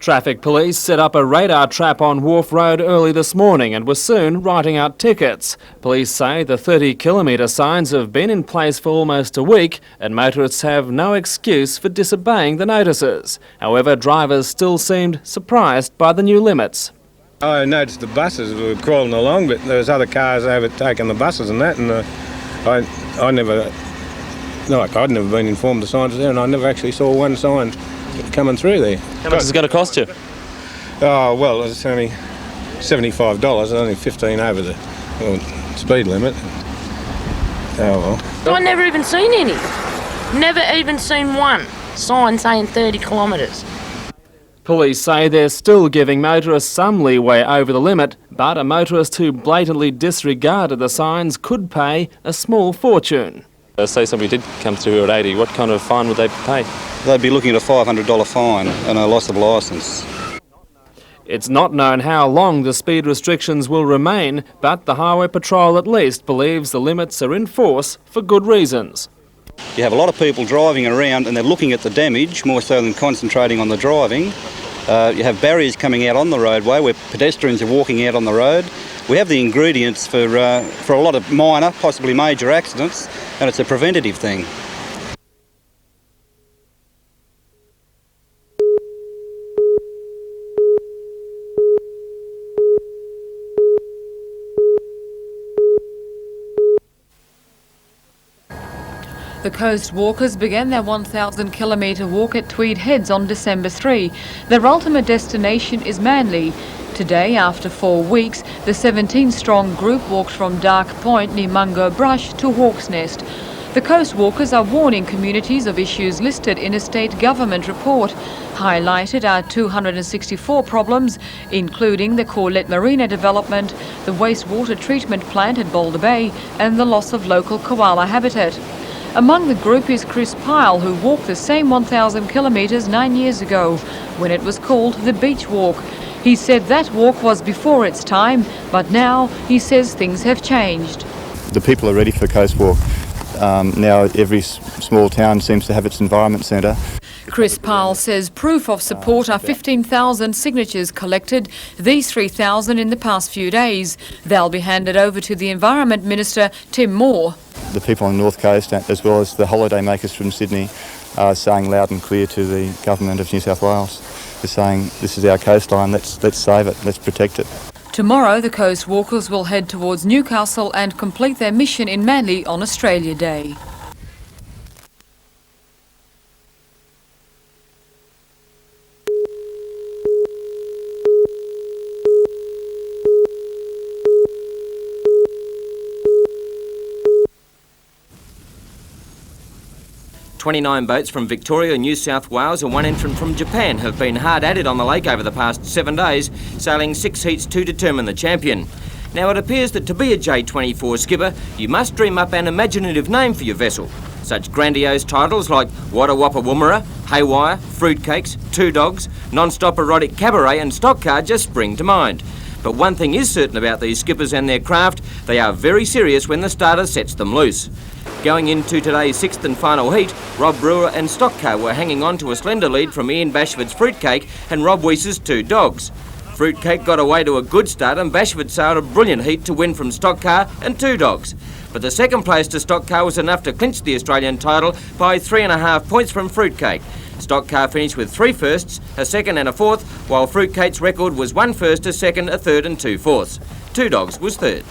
Traffic police set up a radar trap on Wharf Road early this morning and were soon writing out tickets. Police say the 30-kilometre signs have been in place for almost a week and motorists have no excuse for disobeying the notices. However, drivers still seemed surprised by the new limits. I noticed the buses were crawling along, but there was other cars overtaking the buses and that, and I'd never been informed the signs were there, and I never actually saw one sign coming through there. How much is it going to cost you? Oh, well, it's only $75, only 15 over the speed limit. Oh, well. I've never even seen any. Never even seen one sign saying 30 kilometres. Police say they're still giving motorists some leeway over the limit, but a motorist who blatantly disregarded the signs could pay a small fortune. Say somebody did come through at 80, what kind of fine would they pay? They'd be looking at a $500 fine and a loss of licence. It's not known how long the speed restrictions will remain, but the Highway Patrol at least believes the limits are in force for good reasons. You have a lot of people driving around and they're looking at the damage more so than concentrating on the driving. You have barriers coming out on the roadway where pedestrians are walking out on the road. We have the ingredients for a lot of minor, possibly major accidents, and it's a preventative thing. The Coast Walkers began their 1,000-kilometre walk at Tweed Heads on December 3. Their ultimate destination is Manly. Today, after 4 weeks, the 17-strong group walked from Dark Point near Mungo Brush to Hawk's Nest. The Coast Walkers are warning communities of issues listed in a state government report. Highlighted are 264 problems, including the Corlett Marina development, the wastewater treatment plant at Boulder Bay, and the loss of local koala habitat. Among the group is Chris Pyle, who walked the same 1,000 kilometres 9 years ago, when it was called the Beach Walk. He said that walk was before its time, but now he says things have changed. The people are ready for Coast Walk. Now every small town seems to have its environment centre. Chris Pyle says proof of support are 15,000 signatures collected, these 3,000 in the past few days. They'll be handed over to the Environment Minister, Tim Moore. The people on the North Coast, as well as the holiday makers from Sydney, are saying loud and clear to the Government of New South Wales. They're saying, this is our coastline, let's save it, let's protect it. Tomorrow, the Coast Walkers will head towards Newcastle and complete their mission in Manly on Australia Day. "29 boats from Victoria, New South Wales and one entrant from Japan have been hard at it on the lake over the past 7 days, sailing 6 heats to determine the champion. Now it appears that to be a J24 skipper, you must dream up an imaginative name for your vessel. Such grandiose titles like Wada Wappa Woomera, Haywire, Fruitcakes, Two Dogs, Non-Stop Erotic Cabaret and Stock Car just spring to mind. But one thing is certain about these skippers and their craft, they are very serious when the starter sets them loose. Going into today's 6th and final heat, Rob Brewer and Stock Car were hanging on to a slender lead from Ian Bashford's Fruitcake and Rob Weiss's Two Dogs. Fruitcake got away to a good start and Bashford sailed a brilliant heat to win from Stock Car and Two Dogs. But the second place to Stock Car was enough to clinch the Australian title by 3.5 points from Fruitcake. Stock Car finished with 3 firsts, a second and a fourth, while Fruitcake's record was 1 first, a second, a third and 2 fourths. Two Dogs was third.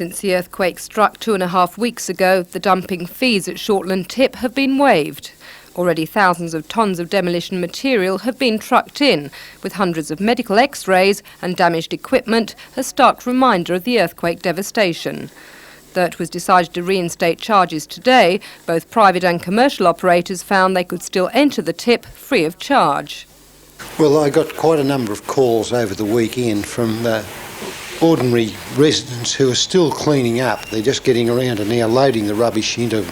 Since the earthquake struck 2.5 weeks ago, the dumping fees at Shortland Tip have been waived. Already thousands of tonnes of demolition material have been trucked in, with hundreds of medical x-rays and damaged equipment a stark reminder of the earthquake devastation. Though it was decided to reinstate charges today, both private and commercial operators found they could still enter the tip free of charge. Well, I got quite a number of calls over the weekend from ordinary residents who are still cleaning up. They're just getting around to now loading the rubbish into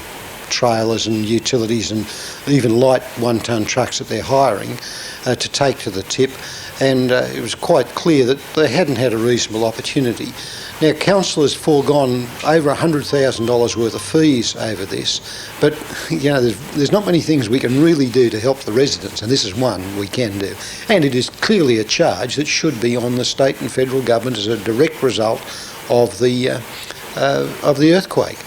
trailers and utilities and even light 1-tonne trucks that they're hiring to take to the tip, and it was quite clear that they hadn't had a reasonable opportunity. Now, council has foregone over $100,000 worth of fees over this, but you know, there's not many things we can really do to help the residents, and this is one we can do. And it is clearly a charge that should be on the state and federal government as a direct result of the earthquake.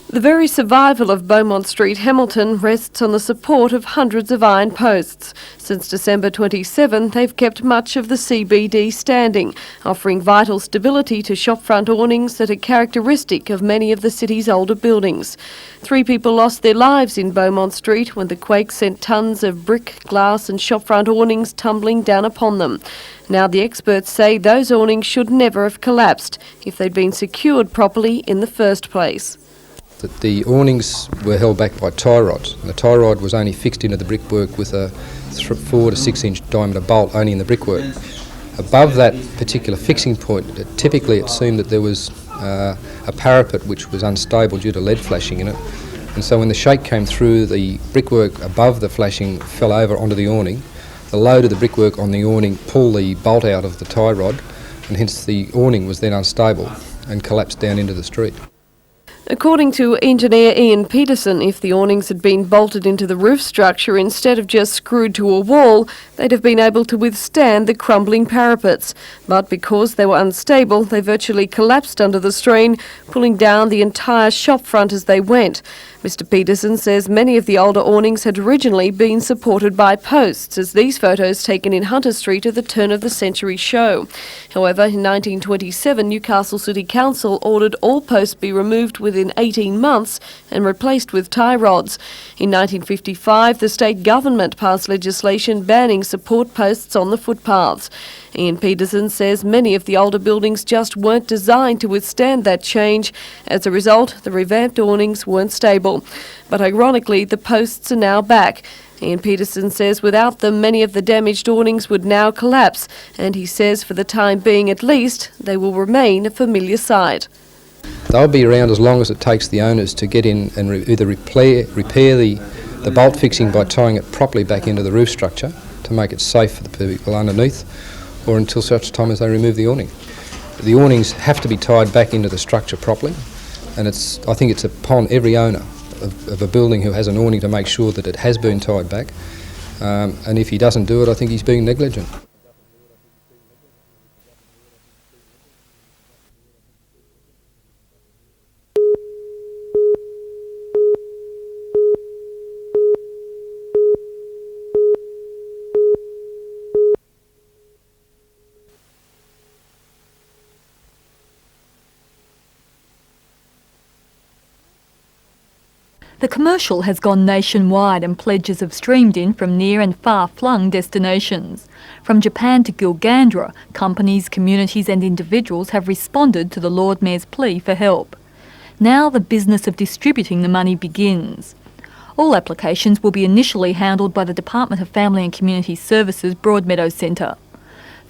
The very survival of Beaumont Street, Hamilton, rests on the support of hundreds of iron posts. Since December 27, they've kept much of the CBD standing, offering vital stability to shopfront awnings that are characteristic of many of the city's older buildings. 3 people lost their lives in Beaumont Street when the quake sent tons of brick, glass and shopfront awnings tumbling down upon them. Now the experts say those awnings should never have collapsed if they'd been secured properly in the first place. That the awnings were held back by tie rods. And the tie rod was only fixed into the brickwork with a 4 to 6 inch diameter bolt only in the brickwork. Above that particular fixing point, typically it seemed that there was a parapet which was unstable due to lead flashing in it. And so when the shake came through, the brickwork above the flashing fell over onto the awning. The load of the brickwork on the awning pulled the bolt out of the tie rod, and hence the awning was then unstable and collapsed down into the street. According to engineer Ian Peterson, if the awnings had been bolted into the roof structure instead of just screwed to a wall, they'd have been able to withstand the crumbling parapets. But because they were unstable, they virtually collapsed under the strain, pulling down the entire shop front as they went. Mr Peterson says many of the older awnings had originally been supported by posts, as these photos taken in Hunter Street at the turn of the century show. However, in 1927, Newcastle City Council ordered all posts be removed within 18 months and replaced with tie rods. In 1955, the state government passed legislation banning support posts on the footpaths. Ian Peterson says many of the older buildings just weren't designed to withstand that change. As a result, the revamped awnings weren't stable. But ironically, the posts are now back. Ian Peterson says without them, many of the damaged awnings would now collapse. And he says for the time being at least, they will remain a familiar sight. They'll be around as long as it takes the owners to get in and either repair the bolt fixing by tying it properly back into the roof structure to make it safe for the people underneath, or until such time as they remove the awning. The awnings have to be tied back into the structure properly, and I think it's upon every owner of a building who has an awning to make sure that it has been tied back, and if he doesn't do it, I think he's being negligent. The commercial has gone nationwide and pledges have streamed in from near and far-flung destinations. From Japan to Gilgandra, companies, communities and individuals have responded to the Lord Mayor's plea for help. Now the business of distributing the money begins. All applications will be initially handled by the Department of Family and Community Services Broadmeadows Centre.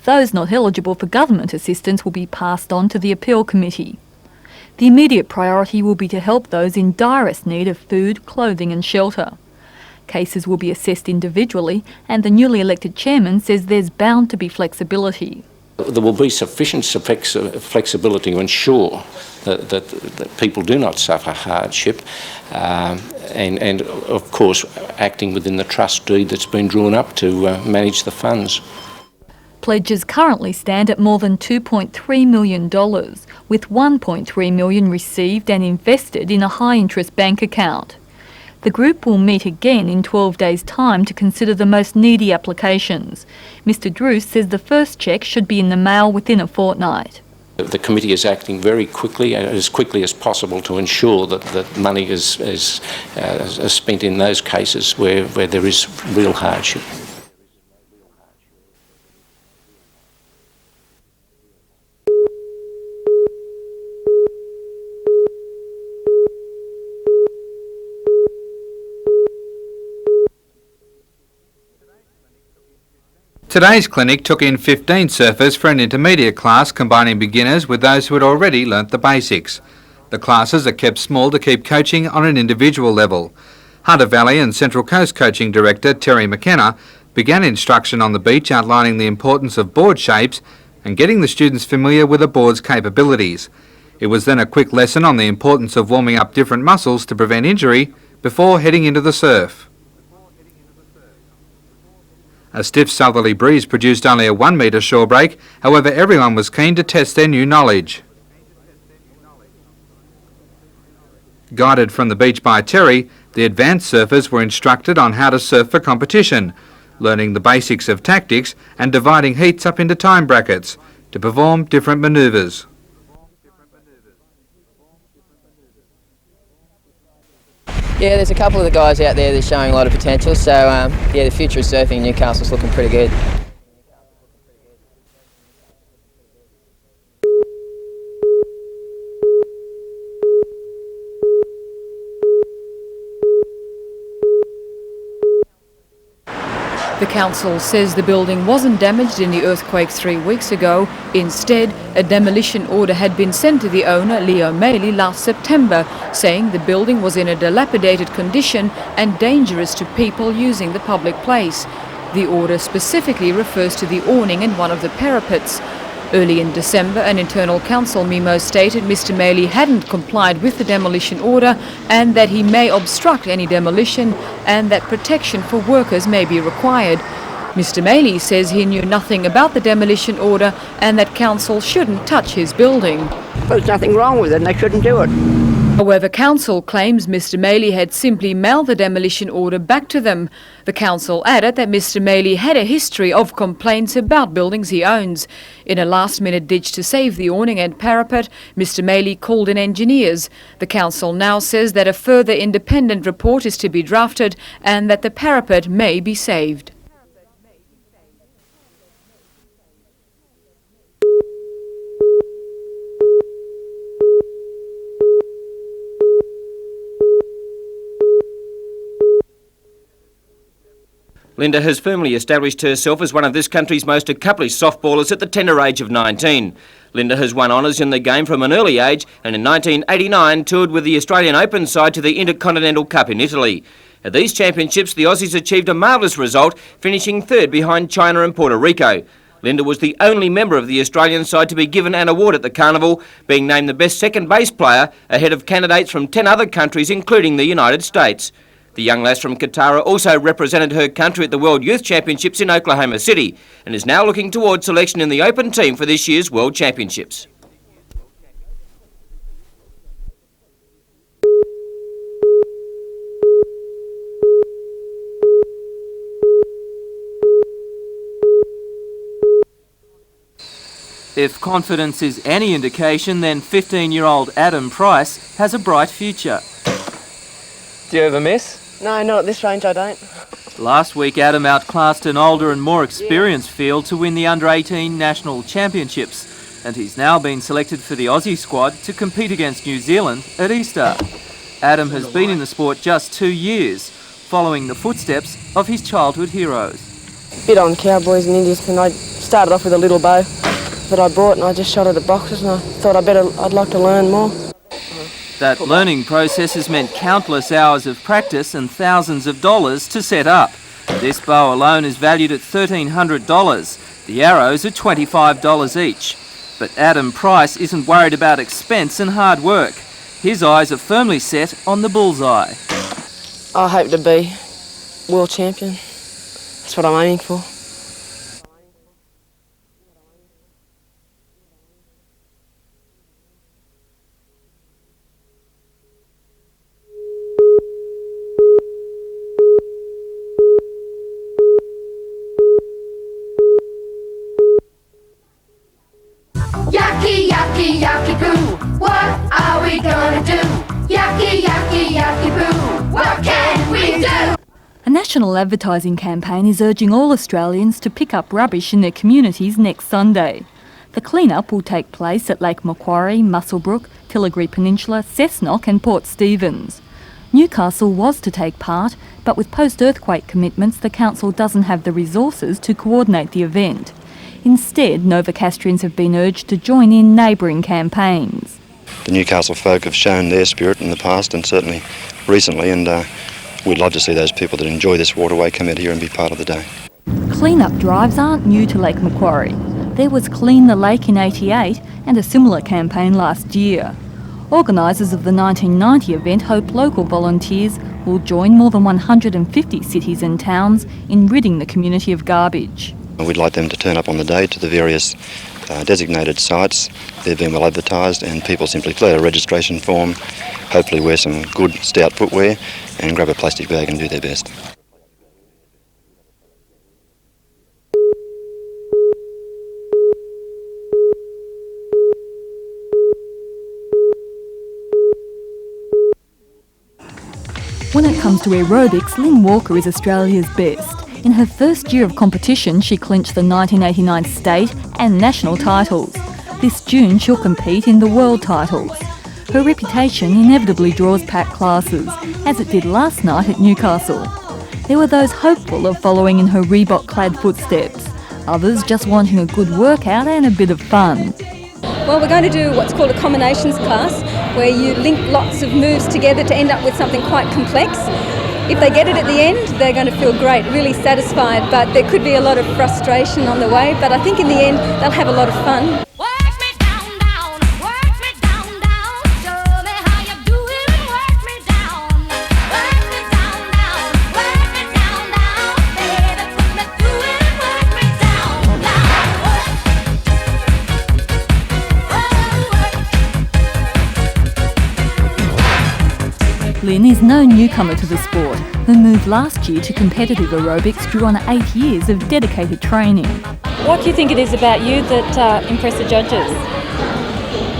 Those not eligible for government assistance will be passed on to the Appeal Committee. The immediate priority will be to help those in direst need of food, clothing and shelter. Cases will be assessed individually, and the newly elected chairman says there's bound to be flexibility. There will be sufficient flexibility to ensure that people do not suffer hardship, and of course acting within the trust deed that's been drawn up to manage the funds. Pledges currently stand at more than $2.3 million. with $1.3 million received and invested in a high-interest bank account. The group will meet again in 12 days' time to consider the most needy applications. Mr Druce says the first cheque should be in the mail within a fortnight. The committee is acting very quickly as possible to ensure that money is spent in those cases where there is real hardship. Today's clinic took in 15 surfers for an intermediate class combining beginners with those who had already learnt the basics. The classes are kept small to keep coaching on an individual level. Hunter Valley and Central Coast Coaching Director Terry McKenna began instruction on the beach outlining the importance of board shapes and getting the students familiar with a board's capabilities. It was then a quick lesson on the importance of warming up different muscles to prevent injury before heading into the surf. A stiff southerly breeze produced only a 1 metre shore break, however everyone was keen to test their new knowledge. Guided from the beach by Terry, the advanced surfers were instructed on how to surf for competition, learning the basics of tactics and dividing heats up into time brackets to perform different manoeuvres. Yeah, there's a couple of the guys out there that are showing a lot of potential, so yeah, the future of surfing in Newcastle's looking pretty good. The council says the building wasn't damaged in the earthquake 3 weeks ago. Instead, a demolition order had been sent to the owner, Leo Maley, last September, saying the building was in a dilapidated condition and dangerous to people using the public place. The order specifically refers to the awning and one of the parapets. Early in December, an internal council memo stated Mr Maley hadn't complied with the demolition order and that he may obstruct any demolition and that protection for workers may be required. Mr Maley says he knew nothing about the demolition order and that council shouldn't touch his building. There's nothing wrong with it and they shouldn't do it. However, council claims Mr Maley had simply mailed the demolition order back to them. The council added that Mr Maley had a history of complaints about buildings he owns. In a last-minute ditch to save the awning and parapet, Mr Maley called in engineers. The council now says that a further independent report is to be drafted and that the parapet may be saved. Linda has firmly established herself as one of this country's most accomplished softballers at the tender age of 19. Linda has won honours in the game from an early age and in 1989 toured with the Australian Open side to the Intercontinental Cup in Italy. At these championships, the Aussies achieved a marvellous result, finishing third behind China and Puerto Rico. Linda was the only member of the Australian side to be given an award at the carnival, being named the best second base player ahead of candidates from 10 other countries, including the United States. The young lass from Qatar also represented her country at the World Youth Championships in Oklahoma City and is now looking towards selection in the Open team for this year's World Championships. If confidence is any indication, then 15-year-old Adam Price has a bright future. Do you ever miss? No, not at this range I don't. Last week, Adam outclassed an older and more experienced field to win the Under-18 National Championships, and he's now been selected for the Aussie squad to compete against New Zealand at Easter. Adam has been in the sport just 2 years, following the footsteps of his childhood heroes. Bit on cowboys and Indians, and I started off with a little bow that I brought and I just shot at the boxes and I thought I'd like to learn more. That learning process has meant countless hours of practice and thousands of dollars to set up. This bow alone is valued at $1,300. The arrows are $25 each. But Adam Price isn't worried about expense and hard work. His eyes are firmly set on the bullseye. I hope to be world champion. That's what I'm aiming for. national advertising campaign is urging all Australians to pick up rubbish in their communities next Sunday. The clean-up will take place at Lake Macquarie, Muswellbrook, Tilligree Peninsula, Cessnock and Port Stephens. Newcastle was to take part, but with post-earthquake commitments, the council doesn't have the resources to coordinate the event. Instead, Novocastrians have been urged to join in neighbouring campaigns. The Newcastle folk have shown their spirit in the past and certainly recently, and we'd love to see those people that enjoy this waterway come out here and be part of the day. Clean-up drives aren't new to Lake Macquarie. There was Clean the Lake in '88 and a similar campaign last year. Organisers of the 1990 event hope local volunteers will join more than 150 cities and towns in ridding the community of garbage. We'd like them to turn up on the day to the various designated sites. They've been well advertised, and people simply fill out a registration form, hopefully wear some good stout footwear and grab a plastic bag and do their best. When it comes to aerobics, Lynn Walker is Australia's best. In her first year of competition, she clinched the 1989 state and national titles. This June, she'll compete in the world titles. Her reputation inevitably draws packed classes, as it did last night at Newcastle. There were those hopeful of following in her Reebok-clad footsteps, others just wanting a good workout and a bit of fun. Well, we're going to do what's called a combinations class, where you link lots of moves together to end up with something quite complex. If they get it at the end, they're going to feel great, really satisfied, but there could be a lot of frustration on the way, but I think in the end they'll have a lot of fun. Lynn is no newcomer to the sport. Her move last year to competitive aerobics drew on 8 years of dedicated training. What do you think it is about you that impressed the judges?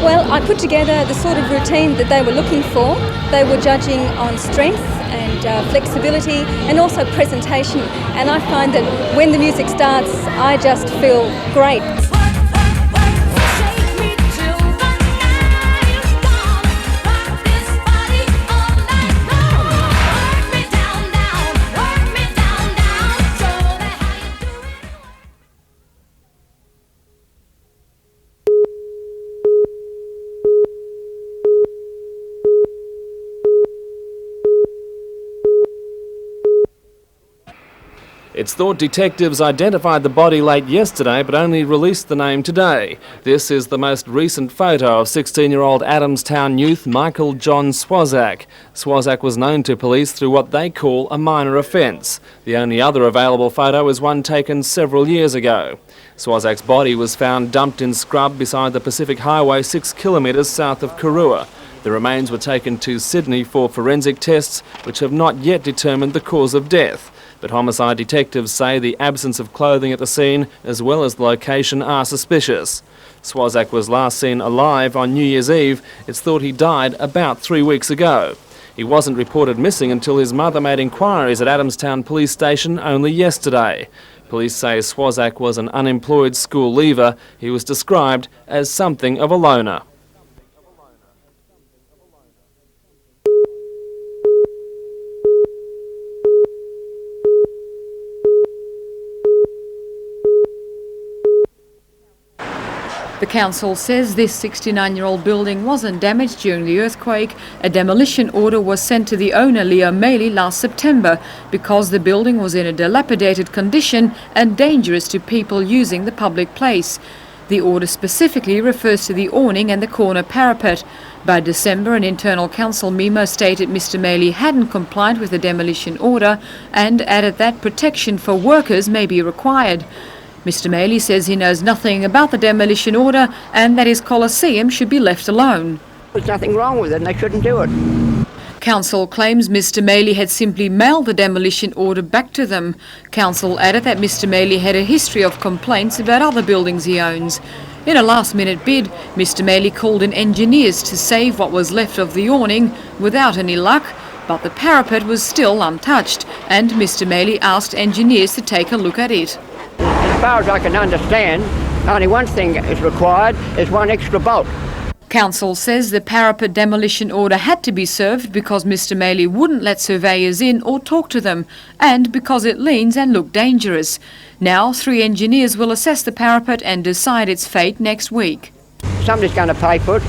Well, I put together the sort of routine that they were looking for. They were judging on strength and flexibility and also presentation. And I find that when the music starts, I just feel great. It's thought detectives identified the body late yesterday but only released the name today. This is the most recent photo of 16-year-old Adamstown youth Michael John Swazak. Swazak was known to police through what they call a minor offence. The only other available photo is one taken several years ago. Swazak's body was found dumped in scrub beside the Pacific Highway 6 kilometres south of Karua. The remains were taken to Sydney for forensic tests, which have not yet determined the cause of death. But homicide detectives say the absence of clothing at the scene, as well as the location, are suspicious. Swazak was last seen alive on New Year's Eve. It's thought he died about 3 weeks ago. He wasn't reported missing until his mother made inquiries at Adamstown Police Station only yesterday. Police say Swazak was an unemployed school leaver. He was described as something of a loner. The council says this 69-year-old building wasn't damaged during the earthquake. A demolition order was sent to the owner, Leo Maley, last September because the building was in a dilapidated condition and dangerous to people using the public place. The order specifically refers to the awning and the corner parapet. By December, an internal council memo stated Mr Maley hadn't complied with the demolition order and added that protection for workers may be required. Mr Maley says he knows nothing about the demolition order and that his Coliseum should be left alone. There's nothing wrong with it and they shouldn't do it. Council claims Mr Maley had simply mailed the demolition order back to them. Council added that Mr Maley had a history of complaints about other buildings he owns. In a last-minute bid, Mr Maley called in engineers to save what was left of the awning. Without any luck, But the parapet was still untouched, and Mr Maley asked engineers to take a look at it. As far as I can understand, only one thing is required, is one extra bolt. Council says the parapet demolition order had to be served because Mr Maley wouldn't let surveyors in or talk to them, and because it leans and looked dangerous. Now 3 engineers will assess the parapet and decide its fate next week. Somebody's going to pay for it,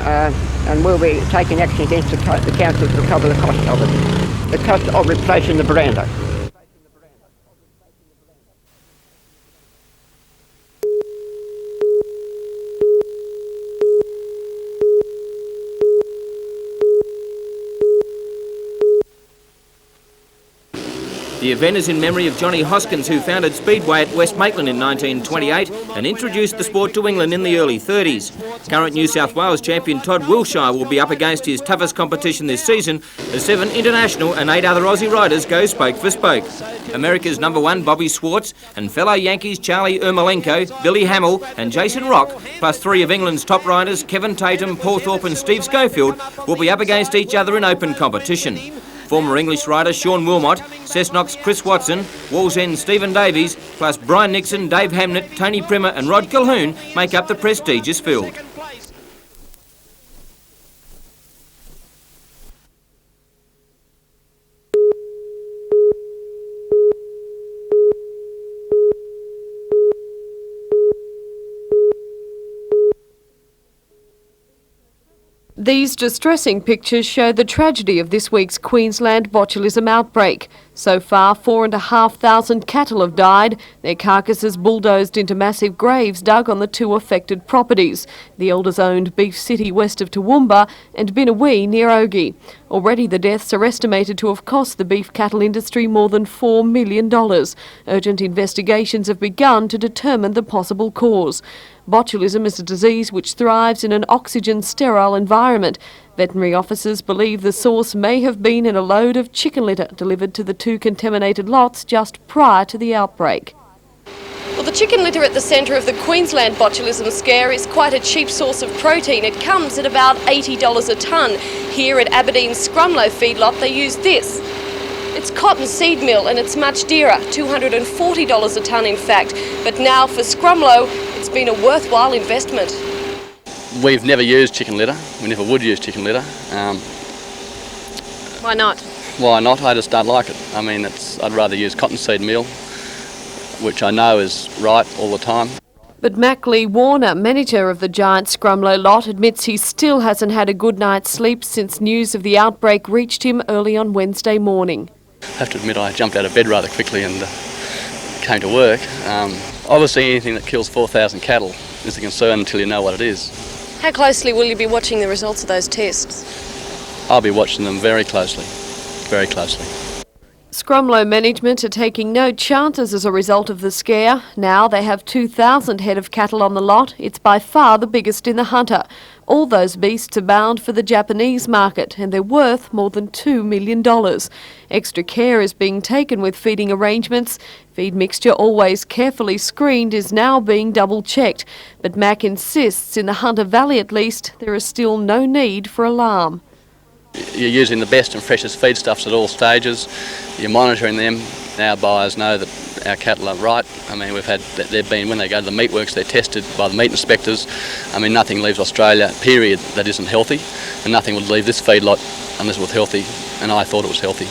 and we'll be taking action against the council to recover the cost of it. The cost of replacing the veranda. The event is in memory of Johnny Hoskins, who founded Speedway at West Maitland in 1928 and introduced the sport to England in the early 30s. Current New South Wales champion Todd Wilshire will be up against his toughest competition this season as 7 international and 8 other Aussie riders go spoke for spoke. America's #1 Bobby Swartz and fellow Yankees Charlie Ermolenko, Billy Hamill and Jason Rock, plus 3 of England's top riders Kevin Tatum, Paul Thorpe and Steve Schofield will be up against each other in open competition. Former English rider Sean Wilmot, Cessnock's Chris Watson, Wallsend's Stephen Davies, plus Brian Nixon, Dave Hamnett, Tony Primmer and Rod Calhoun make up the prestigious field. These distressing pictures show the tragedy of this week's Queensland botulism outbreak. So far, 4,500 cattle have died, their carcasses bulldozed into massive graves dug on the 2 affected properties, the elders-owned Beef City west of Toowoomba and Binawee near Ogie. Already the deaths are estimated to have cost the beef cattle industry more than $4 million. Urgent investigations have begun to determine the possible cause. Botulism is a disease which thrives in an oxygen-sterile environment. Veterinary officers believe the source may have been in a load of chicken litter delivered to the 2 contaminated lots just prior to the outbreak. Well, the chicken litter at the centre of the Queensland botulism scare is quite a cheap source of protein. It comes at about $80 a tonne. Here at Aberdeen's Scrumlow feedlot they use this. It's cotton seed meal and it's much dearer, $240 a tonne in fact. But now for Scrumlow, it's been a worthwhile investment. We've never used chicken litter. We never would use chicken litter. Why not? Why not? I just don't like it. I mean, I'd rather use cottonseed meal, which I know is right all the time. But Mackley Warner, manager of the giant Scrumlow lot, admits he still hasn't had a good night's sleep since news of the outbreak reached him early on Wednesday morning. I have to admit I jumped out of bed rather quickly and came to work. Obviously anything that kills 4,000 cattle is a concern until you know what it is. How closely will you be watching the results of those tests? I'll be watching them very closely, very closely. Scrumlow management are taking no chances as a result of the scare. Now they have 2,000 head of cattle on the lot. It's by far the biggest in the Hunter. All those beasts are bound for the Japanese market and they're worth more than $2 million. Extra care is being taken with feeding arrangements. Feed mixture, always carefully screened, is now being double-checked. But Mac insists, in the Hunter Valley at least, there is still no need for alarm. You're using the best and freshest feedstuffs at all stages. You're monitoring them. Our buyers know that our cattle are right. I mean, when they go to the meatworks, they're tested by the meat inspectors. I mean, nothing leaves Australia, period, that isn't healthy, and nothing would leave this feedlot unless it was healthy, and I thought it was healthy.